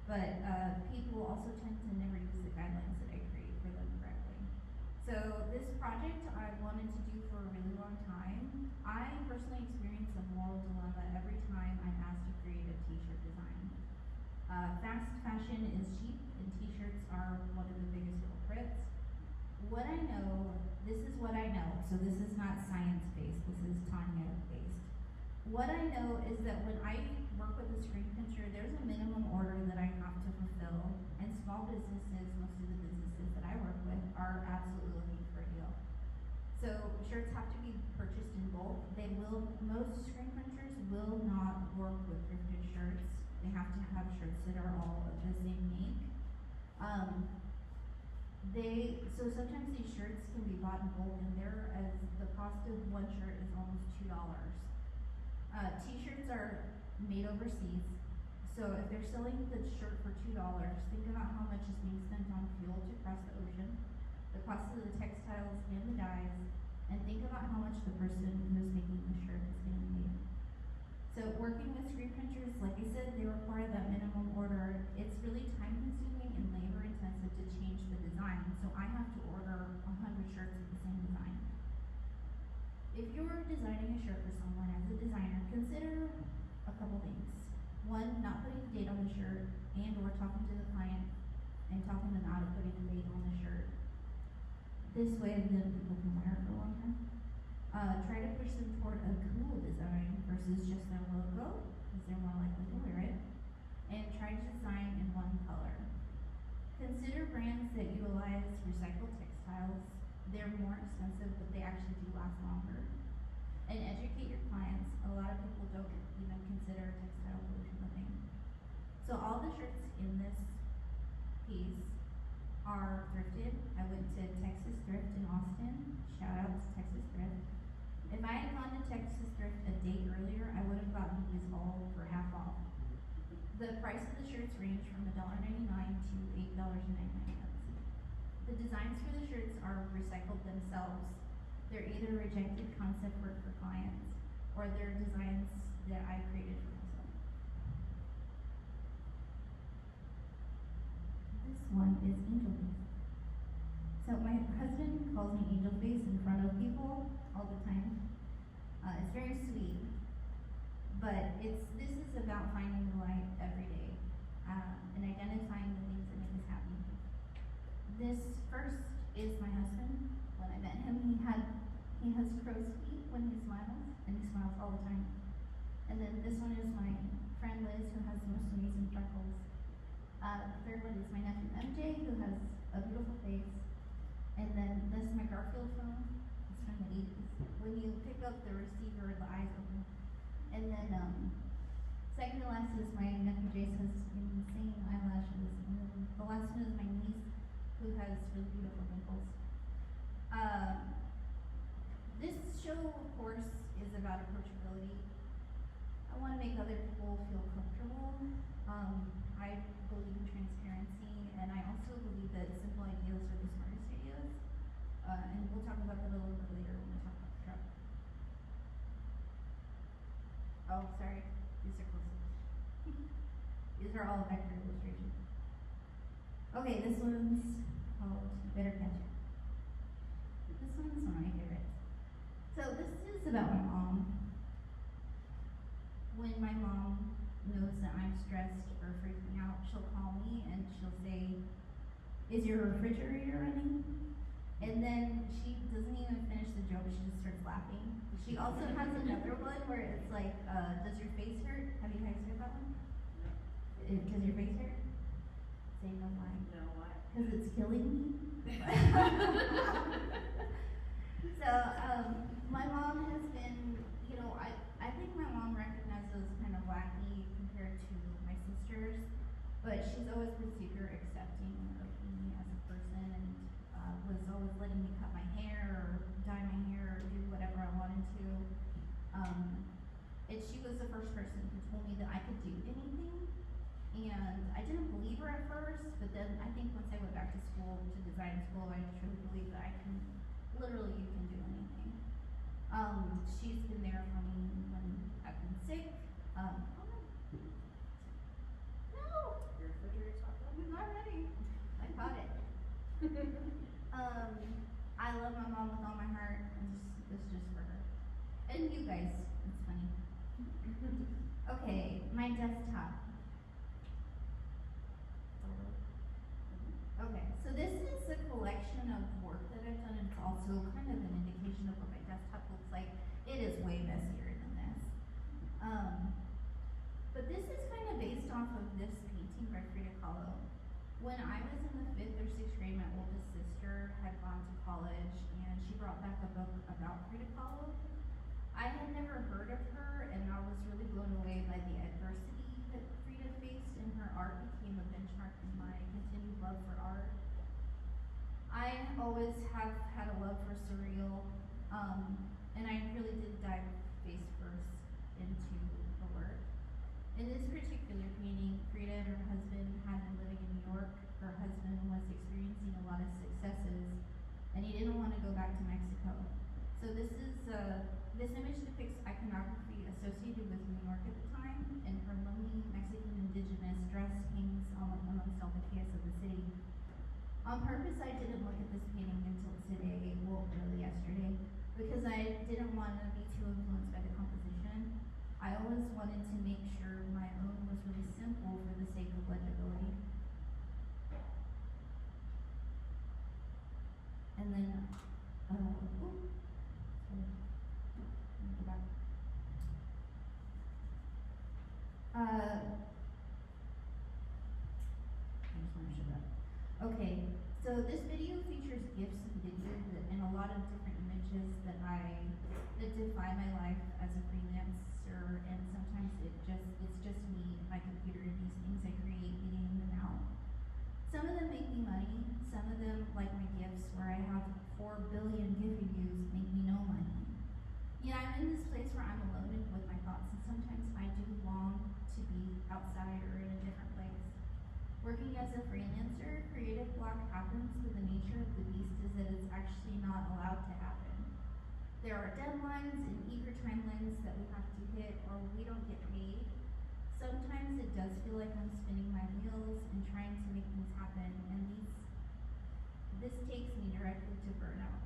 But people also tend to never use the guidelines that I create for them correctly. So this project I wanted to do for a really long time. I personally experience a moral dilemma every time I'm asked to create a t-shirt design. Fast fashion is cheap, and t-shirts are one of the biggest culprits. What I know, this is what I know, so this is not science-based, this is Tanya-based. What I know is that when I work with a screen printer, there's a minimum order that I have to fulfill, and small businesses, most of the businesses that I work with, are absolutely looking for a deal. So shirts have to be purchased in bulk. Most screen printers will not work with thrifted shirts. They have to have shirts that are all of the same make. So sometimes these shirts can be bought in bulk, and the cost of one shirt is almost $2. T-shirts are made overseas, so if they're selling the shirt for $2, think about how much is being spent on fuel to cross the ocean, the cost of the textiles and the dyes, and think about how much the person who's making the shirt is getting paid. So working with screen printers, like I said, they require that minimum order. It's really time consuming and labor intensive to change the design, so I have to order 100 shirts with the same design. If you're designing a shirt for someone as a designer, consider a couple things. One, not putting the date on the shirt, and or talking to the client and talking them out of putting the date on the shirt. This way, then people can wear it for longer. Try to push them toward a cool design versus just their logo, because they're more likely to wear it. And try to design in one color. Consider brands that utilize recycled textiles. They're more expensive, but they actually do last longer. And educate your clients. A lot of people don't even consider textile pollution a thing. So all the shirts in this piece are thrifted. I went to Texas Thrift in Austin. Shout out to Texas Thrift. If I had gone to Texas Thrift a day earlier, I would have gotten these all for half off. The price of the shirts range from $1.99 to $8.99. The designs for the shirts are recycled themselves. They're either rejected concept work for clients, or they're designs that I created for myself. This one is Angel Face. So my husband calls me Angel Face in front of people all the time. It's very sweet, but this is about finding the light every day, and identifying the things that make us happy. This first is my husband. When I met him, he has crow's feet when he smiles, and he smiles all the time. And then this one is my friend Liz, who has the most amazing freckles. The third one is my nephew MJ, who has a beautiful face. And then this is my Garfield phone. It's from the 80s. When you pick up the receiver, the eyes open. And then second to last is my nephew Jace, has insane eyelashes. And then the last one is my niece, who has really beautiful dimples. This show, of course, is about approachability. I want to make other people feel comfortable. I believe in transparency, and I also believe that simple ideas are the smartest ideas. And we'll talk about that a little bit later when we talk about the truck. Oh, sorry, these are close-ups. These are all vector illustrations. Okay, this one's called Better Catch It. This one's one of my favorites. So this is about my mom. when my mom knows that I'm stressed or freaking out, she'll call me and she'll say, "Is your refrigerator running?" And then she doesn't even finish the joke, she just starts laughing. She also has another one where it's like, "Does your face hurt?" Have you guys heard that one? Does your face hurt? Say no, why? No, why? Because it's killing me. So, my mom has been, you know, I think my mom recognizes kind of wacky compared to my sisters, but she's always been super accepting of me as a person and was always letting me cut my hair or dye my hair or do whatever I wanted to. And she was the first person who told me that I could do anything. And I didn't believe her at first, but then I think once I went back to school, to design school, I truly believe that I can, literally you can do anything. She's been there for me when I've been sick. Oh no! Your refrigerator's not It's not ready. I caught it. I love my mom with all my heart, and it's just for her. And you guys, it's funny. Okay, my desktop. Okay, so this is a collection of work that I've done, and it's also kind of an indication of what my desktop looks like. It is way messier than this. But this is kind of based off of this painting by Frida Kahlo. When I was in the 5th or 6th grade, my oldest sister had gone to college, and she brought back a book about Frida Kahlo. I had never heard of her, and I was really blown away by the adversity that Frida faced, and her art became a benchmark in my continued love for art. I always have had a love for surreal, and I really did dive face first into the work. In this particular painting, Frida and her husband had been living in New York. Her husband was experiencing a lot of successes, and he didn't want to go back to Mexico. So this image depicts iconography associated with New York at the time, and her lonely Mexican indigenous dress hangs amongst all the chaos of the city. On purpose, I didn't look at this painting until today, well, really yesterday, because I didn't want to be too influenced by the composition. I always wanted to make sure my own was really simple for the sake of legibility. And then, let me go back. I just want to show that. Okay, so this video features GIFs and videos and a lot of different images that define my life as a freelancer, and sometimes it's just me and my computer and these things I create getting in and out. Some of them make me money, some of them, like my GIFs, where I have 4 billion GIF views, make me no money. Yeah, I'm in this place where I'm alone with my thoughts, and sometimes I do long to be outside or in a different place. Working as a freelancer, creative block happens, but the nature of the beast is that it's actually not allowed to happen. There are deadlines and eager timelines that we have to hit, or we don't get paid. Sometimes it does feel like I'm spinning my wheels and trying to make things happen, and this takes me directly to burnout.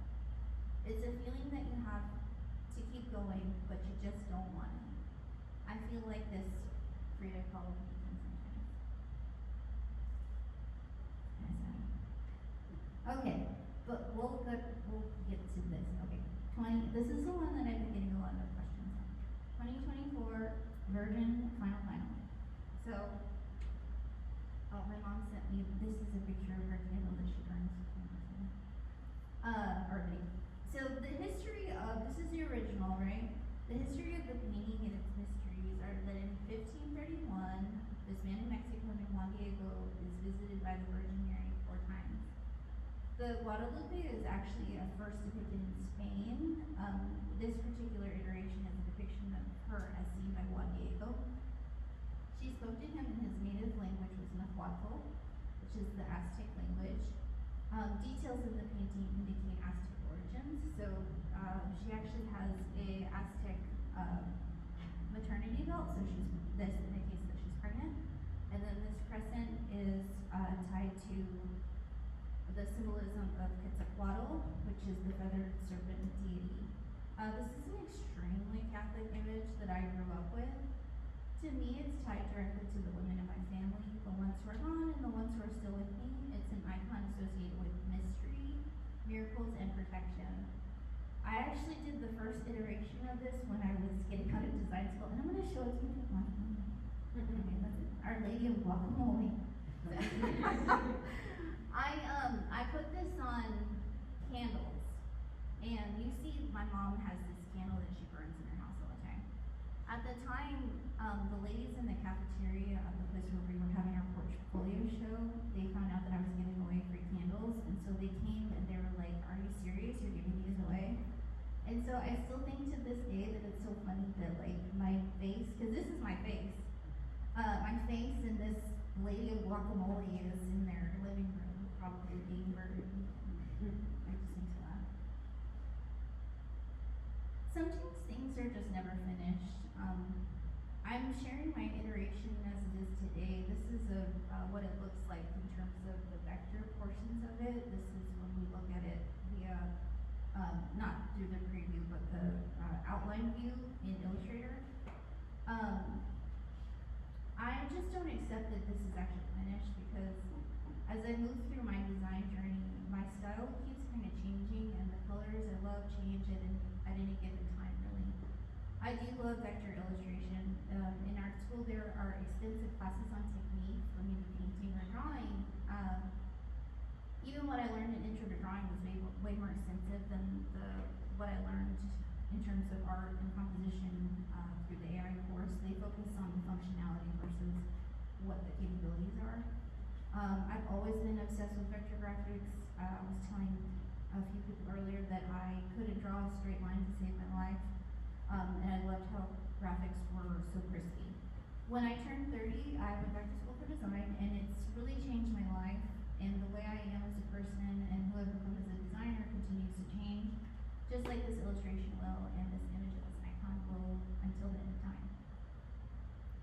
It's a feeling that you have to keep going, but you just don't want to. I feel like this Frida Kahlo painting sometimes. Okay, but we'll get to this. Okay, this is the one that I've been getting a lot of questions on. 2024 Virgin Final. So, my mom sent me, this is a picture of her candle that she burns. So the history of, this is the original, right? The history of the painting and its mysteries are that in 1531, this man in Mexico named Juan Diego is visited by the Virgin Mary 4 times. The Guadalupe is actually first depicted in Spain. This particular iteration is a depiction of her as seen by Juan Diego. She spoke to him in his native language, was Nahuatl, which is the Aztec language. Details in the painting indicate Aztec origins. So she actually has a Aztec maternity belt, so this indicates that she's pregnant. And then this crescent is tied to the symbolism of Quetzalcoatl, which is the feathered serpent deity. This is an extremely Catholic image that I grew up with. To me, it's tied directly to the women in my family, the ones who are gone and the ones who are still with me. It's an icon associated with mystery, miracles, and protection. I actually did the first iteration of this when I was getting out of design school, and I'm going to show it to you. Okay, that's it. Our Lady of Guacamole. I put this on candles, and you see my mom has this candle that she burns in her house all the time. At the time, the ladies in the cafeteria of the place where we were having our portfolio show, they found out that I was giving away free candles, and so they came and they were like, "Are you serious? You're giving these away?" And so I still think to this day that it's so funny that like my face, because this is my face, and this Lady of Guacamole is in their living room, probably being burned. I just need to laugh. Sometimes things are just never finished. I'm sharing my iteration as it is today. This is what it looks like in terms of the vector portions of it. This is when we look at it via, not through the preview, but the outline view in Illustrator. I just don't accept that this is actually finished because as I move through my design journey, my style keeps kind of changing, and the colors I love change at any given time, really. I do love vector illustration. In art school, there are extensive classes on technique for maybe painting or drawing. Even what I learned in Intro to Drawing was way more extensive than what I learned in terms of art and composition through the AI course. They focus on the functionality versus what the capabilities are. I've always been obsessed with vector graphics. I was telling a few people earlier that I couldn't draw a straight line to save my life, and I loved how graphics were so crispy. When I turned 30, I went back to school for design, and it's really changed my life, and the way I am as a person and who I've become as a designer continues to change, just like this illustration will, and this image of this icon will until the end of time.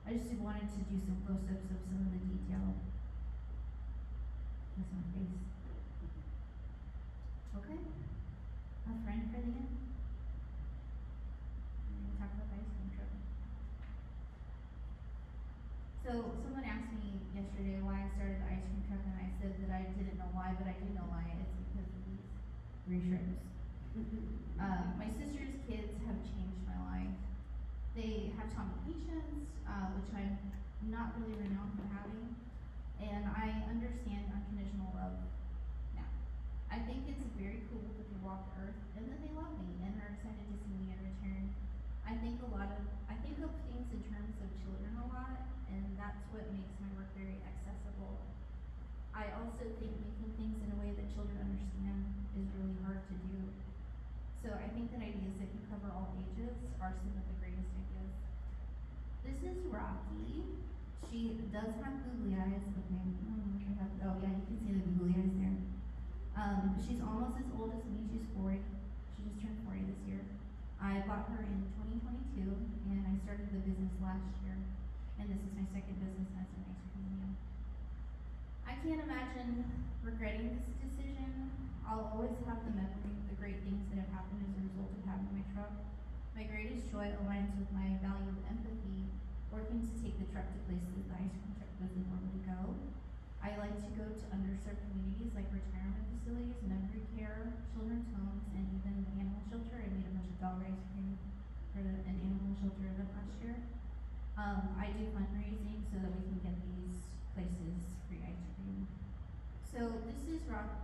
I just wanted to do some close-ups of some of the detail. That's my face. Okay. A friend for the end. And then talk about the ice cream truck. So someone asked me yesterday why I started the ice cream truck, and I said that I didn't know why, but I do know why. It's because of these three shrimps. My sister's kids have changed my life. They have taught me patience, which I'm not really renowned for having, and I understand unconditional love now. I think it's very cool that they walk the earth and that they love me and are excited to see me in return. I think of things in terms of children a lot, and that's what makes my work very accessible. I also think making things in a way that children understand is really hard to do. So I think that ideas that can cover all ages are some of the greatest ideas. This is Rocky. She does have googly eyes. Okay, oh yeah, you can see the googly eyes there. She's almost as old as me. She's 40. She just turned 40 this year. I bought her in 2022, and I started the business last year. And this is my second business as an ice cream museum. I can't imagine regretting this decision. I'll always have the memory of the great things that have happened as a result of having my truck. My greatest joy aligns with my value of empathy, working to take the truck to places the ice cream truck doesn't normally go. I like to go to underserved communities like retirement facilities, memory care, children's homes, and even the animal shelter. I made a bunch of dog ice cream for an animal shelter event last year. I do fundraising so that we can get these places free ice cream. So this is Rocky.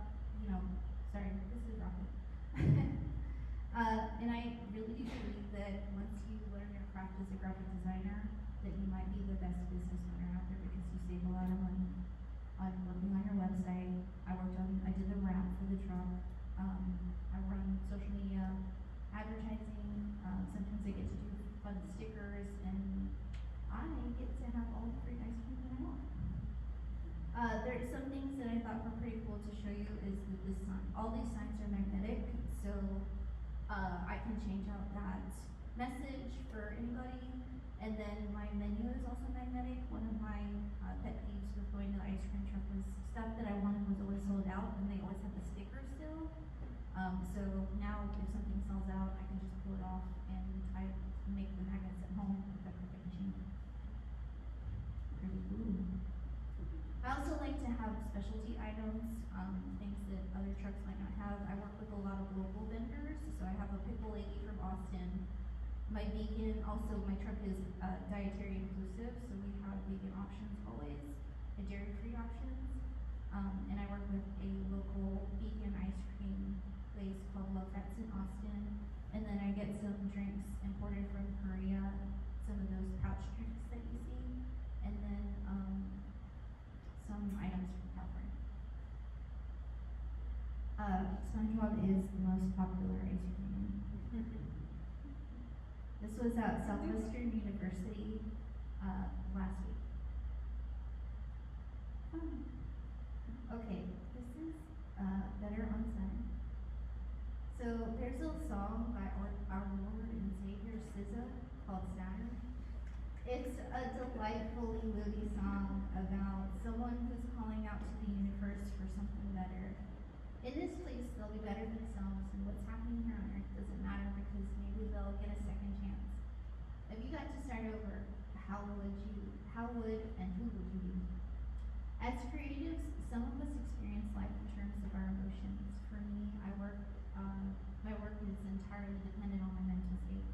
And I really do believe that once you learn your craft as a graphic designer, that you might be the best business owner out there because you save a lot of money on working on your website. I did the wrap for the truck. I run social media, advertising. Sometimes I get to do fun stickers, and I get to have all the free ice cream that I want. There's some things that I thought were pretty cool to show you is that this sign, all these signs are magnetic, so I can change out that message for anybody. And then my menu is also magnetic. One of my pet peeves with going to the ice cream truck was stuff that I wanted was always sold out, and they always have the sticker still. So now if something sells out, I can just pull it off, and I make the magnets at home with the perfect machine. Ooh. I also like to have specialty items, things that other trucks might not have. I work with a lot of local vendors, so I have a pickle lady from Austin. My vegan, also my truck is dietary inclusive, so we have vegan options always, and dairy-free options. And I work with a local vegan ice cream place called Love That's in Austin. And then I get some drinks imported from Korea, some of those pouch drinks that you see, and then some items from California. SpongeBob is the most popular ice cream. This was at Southwestern University last week. Okay, this is Better on Sun. So there's a song by our Lord and Savior SZA called Saturn. It's a delightfully moody song about someone who's calling out to the universe for something better. In this place, they'll be better themselves, and what's happening here on earth doesn't matter because maybe they'll get a second chance. If you got to start over, how would and who would you be? As creatives, some of us experience life in terms of our emotions. For me, my work is entirely dependent on my mental state.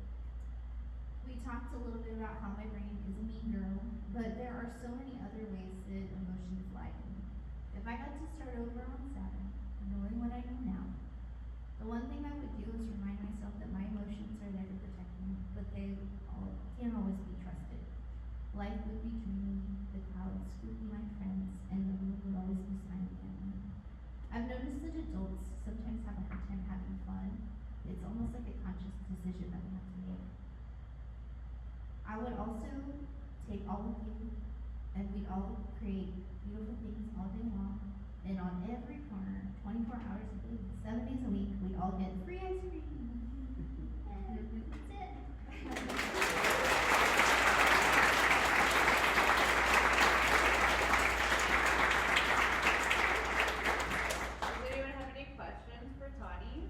We talked a little bit about how my brain is a mean girl, but there are so many other ways that emotions lie in. If I got to start over on Saturn, knowing what I know now, the one thing I would do is remind myself that my emotions are there to protect me, but they can't always be trusted. Life would be dreamy, the clouds would be my friends, and the moon would always be smiling at me. I've noticed that adults sometimes have a hard time having fun. It's almost like a conscious decision that we have to make. I would also take all of you, and we'd all create beautiful things all day long, and on every corner, 24 hours a day, 7 days a week, we'd all get free ice cream. And that's it. Does anyone have any questions for Tani?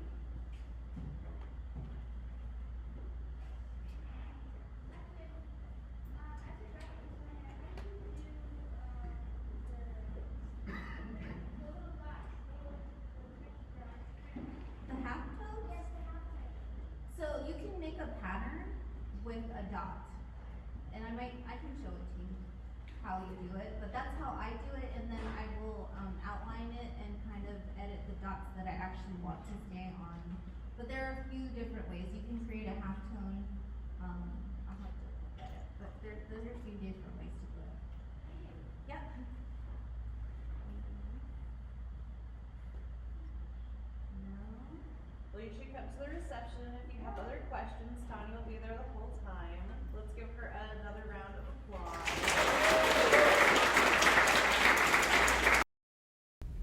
The half tone? Yes, the half tone. So you can make a pattern with a dot. And I can show it to you how you do it, but that's how I do it, and then I will outline it and kind of edit the dots that I actually want to stay on. But there are a few different ways. You can create a half tone. I'll have to look at it, but those are a few different ways to do it. Yep. No. Well, you should come to the reception if you have other questions. Tani will be there the whole time. Let's give her another round of applause.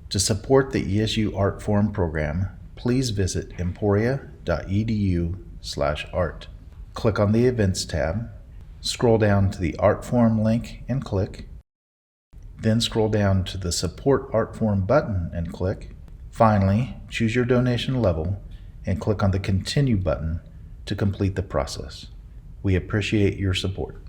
To support the ESU Art Forum program, please visit emporia.edu/art. Click on the Events tab, scroll down to the Art Forum link and click. Then scroll down to the Support Art Forum button and click. Finally, choose your donation level and click on the Continue button to complete the process. We appreciate your support.